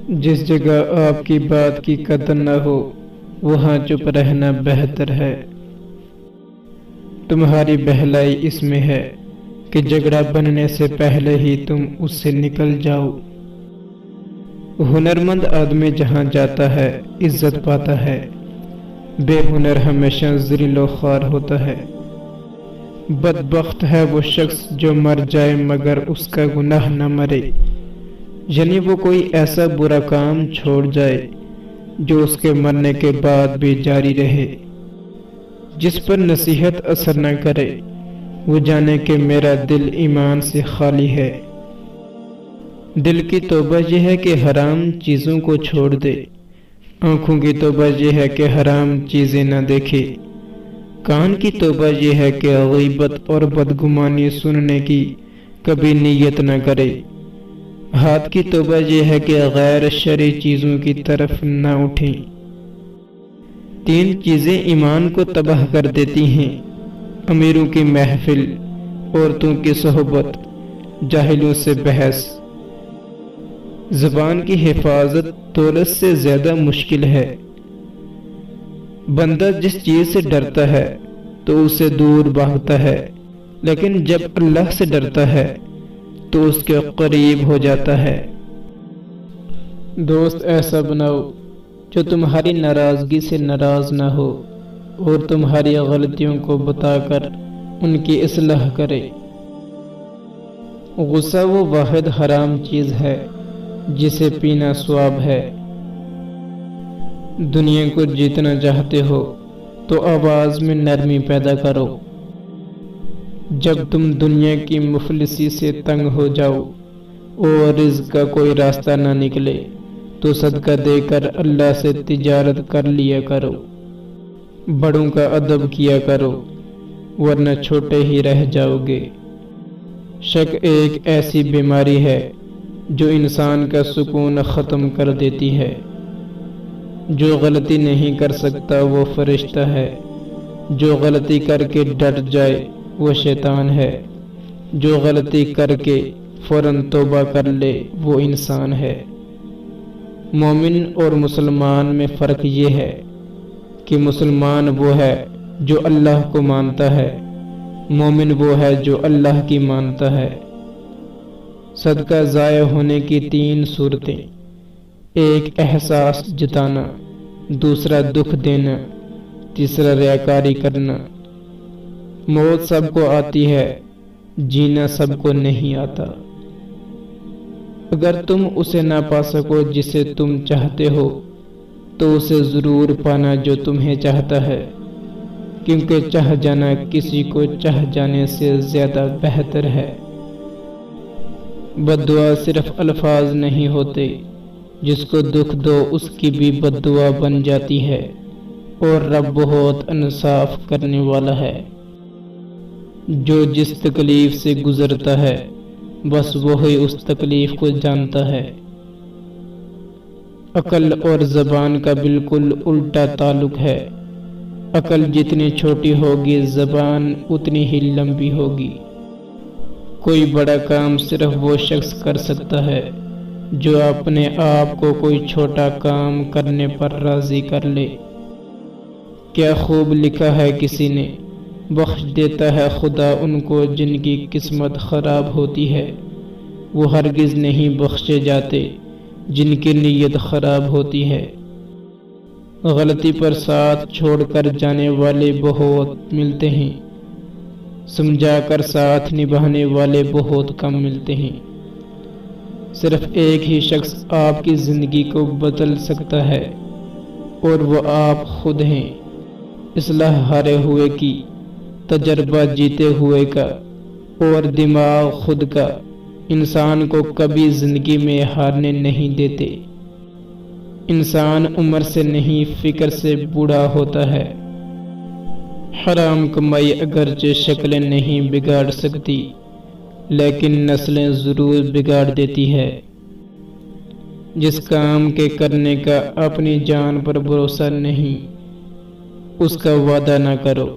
جس جگہ آپ کی بات کی قدر نہ ہو وہاں چپ رہنا بہتر ہے۔ تمہاری بہلائی اس میں ہے کہ جھگڑا بننے سے پہلے ہی تم اس سے نکل جاؤ۔ ہنرمند آدمی جہاں جاتا ہے عزت پاتا ہے، بے ہنر ہمیشہ ذلیل و خوار ہوتا ہے۔ بدبخت ہے وہ شخص جو مر جائے مگر اس کا گناہ نہ مرے، یعنی وہ کوئی ایسا برا کام چھوڑ جائے جو اس کے مرنے کے بعد بھی جاری رہے۔ جس پر نصیحت اثر نہ کرے وہ جانے کہ میرا دل ایمان سے خالی ہے۔ دل کی توبہ یہ ہے کہ حرام چیزوں کو چھوڑ دے، آنکھوں کی توبہ یہ ہے کہ حرام چیزیں نہ دیکھے، کان کی توبہ یہ ہے کہ غیبت اور بدگمانی سننے کی کبھی نیت نہ کرے، ہاتھ کی توبہ یہ ہے کہ غیر شرعی چیزوں کی طرف نہ اٹھیں۔ 3 چیزیں ایمان کو تباہ کر دیتی ہیں: امیروں کی محفل، عورتوں کی صحبت، جاہلوں سے بحث۔ زبان کی حفاظت دولت سے زیادہ مشکل ہے۔ بندہ جس چیز سے ڈرتا ہے تو اسے دور بھاگتا ہے، لیکن جب اللہ سے ڈرتا ہے تو اس کے قریب ہو جاتا ہے۔ دوست ایسا بناؤ جو تمہاری ناراضگی سے ناراض نہ ہو اور تمہاری غلطیوں کو بتا کر ان کی اصلاح کرے۔ غصہ وہ واحد حرام چیز ہے جسے پینا ثواب ہے۔ دنیا کو جیتنا چاہتے ہو تو آواز میں نرمی پیدا کرو۔ جب تم دنیا کی مفلسی سے تنگ ہو جاؤ اور رزق کا کوئی راستہ نہ نکلے تو صدقہ دے کر اللہ سے تجارت کر لیا کرو۔ بڑوں کا ادب کیا کرو ورنہ چھوٹے ہی رہ جاؤ گے۔ شک ایک ایسی بیماری ہے جو انسان کا سکون ختم کر دیتی ہے۔ جو غلطی نہیں کر سکتا وہ فرشتہ ہے، جو غلطی کر کے ڈٹ جائے وہ شیطان ہے، جو غلطی کر کے فوراً توبہ کر لے وہ انسان ہے۔ مومن اور مسلمان میں فرق یہ ہے کہ مسلمان وہ ہے جو اللہ کو مانتا ہے، مومن وہ ہے جو اللہ کی مانتا ہے۔ صدقہ ضائع ہونے کی 3 صورتیں: ایک احساس جتانا، دوسرا دکھ دینا، تیسرا ریاکاری کرنا۔ موت سب کو آتی ہے، جینا سب کو نہیں آتا۔ اگر تم اسے نہ پا سکو جسے تم چاہتے ہو تو اسے ضرور پانا جو تمہیں چاہتا ہے، کیونکہ چاہ جانا کسی کو چاہ جانے سے زیادہ بہتر ہے۔ بد دعا صرف الفاظ نہیں ہوتے، جس کو دکھ دو اس کی بھی بد دعا بن جاتی ہے، اور رب بہت انصاف کرنے والا ہے۔ جو جس تکلیف سے گزرتا ہے بس وہی اس تکلیف کو جانتا ہے۔ عقل اور زبان کا بالکل الٹا تعلق ہے۔ عقل جتنی چھوٹی ہوگی زبان اتنی ہی لمبی ہوگی۔ کوئی بڑا کام صرف وہ شخص کر سکتا ہے جو اپنے آپ کو کوئی چھوٹا کام کرنے پر راضی کر لے۔ کیا خوب لکھا ہے کسی نے، بخش دیتا ہے خدا ان کو جن کی قسمت خراب ہوتی ہے، وہ ہرگز نہیں بخشے جاتے جن کی نیت خراب ہوتی ہے۔ غلطی پر ساتھ چھوڑ کر جانے والے بہت ملتے ہیں، سمجھا کر ساتھ نبھانے والے بہت کم ملتے ہیں۔ صرف ایک ہی شخص آپ کی زندگی کو بدل سکتا ہے اور وہ آپ خود ہیں۔ اصلاح ہارے ہوئے کی، تجربہ جیتے ہوئے کا اور دماغ خود کا انسان کو کبھی زندگی میں ہارنے نہیں دیتے۔ انسان عمر سے نہیں فکر سے بوڑھا ہوتا ہے۔ حرام کمائی اگرچہ شکلیں نہیں بگاڑ سکتی لیکن نسلیں ضرور بگاڑ دیتی ہے۔ جس کام کے کرنے کا اپنی جان پر بھروسہ نہیں اس کا وعدہ نہ کرو۔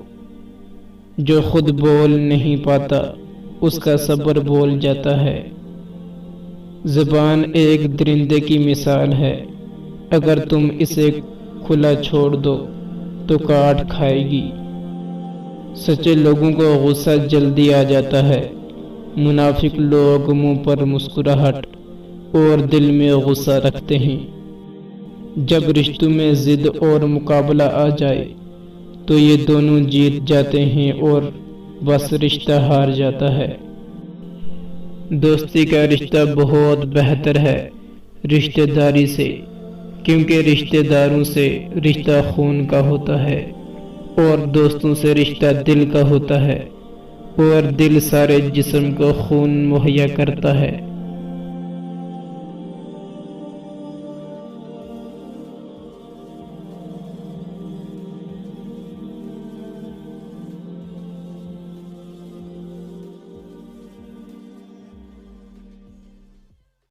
جو خود بول نہیں پاتا اس کا صبر بول جاتا ہے۔ زبان ایک درندے کی مثال ہے، اگر تم اسے کھلا چھوڑ دو تو کاٹ کھائے گی۔ سچے لوگوں کو غصہ جلدی آ جاتا ہے، منافق لوگ منہ پر مسکراہٹ اور دل میں غصہ رکھتے ہیں۔ جب رشتوں میں ضد اور مقابلہ آ جائے تو یہ دونوں جیت جاتے ہیں اور بس رشتہ ہار جاتا ہے۔ دوستی کا رشتہ بہت بہتر ہے رشتہ داری سے، کیونکہ رشتہ داروں سے رشتہ خون کا ہوتا ہے اور دوستوں سے رشتہ دل کا ہوتا ہے، اور دل سارے جسم کو خون مہیا کرتا ہے۔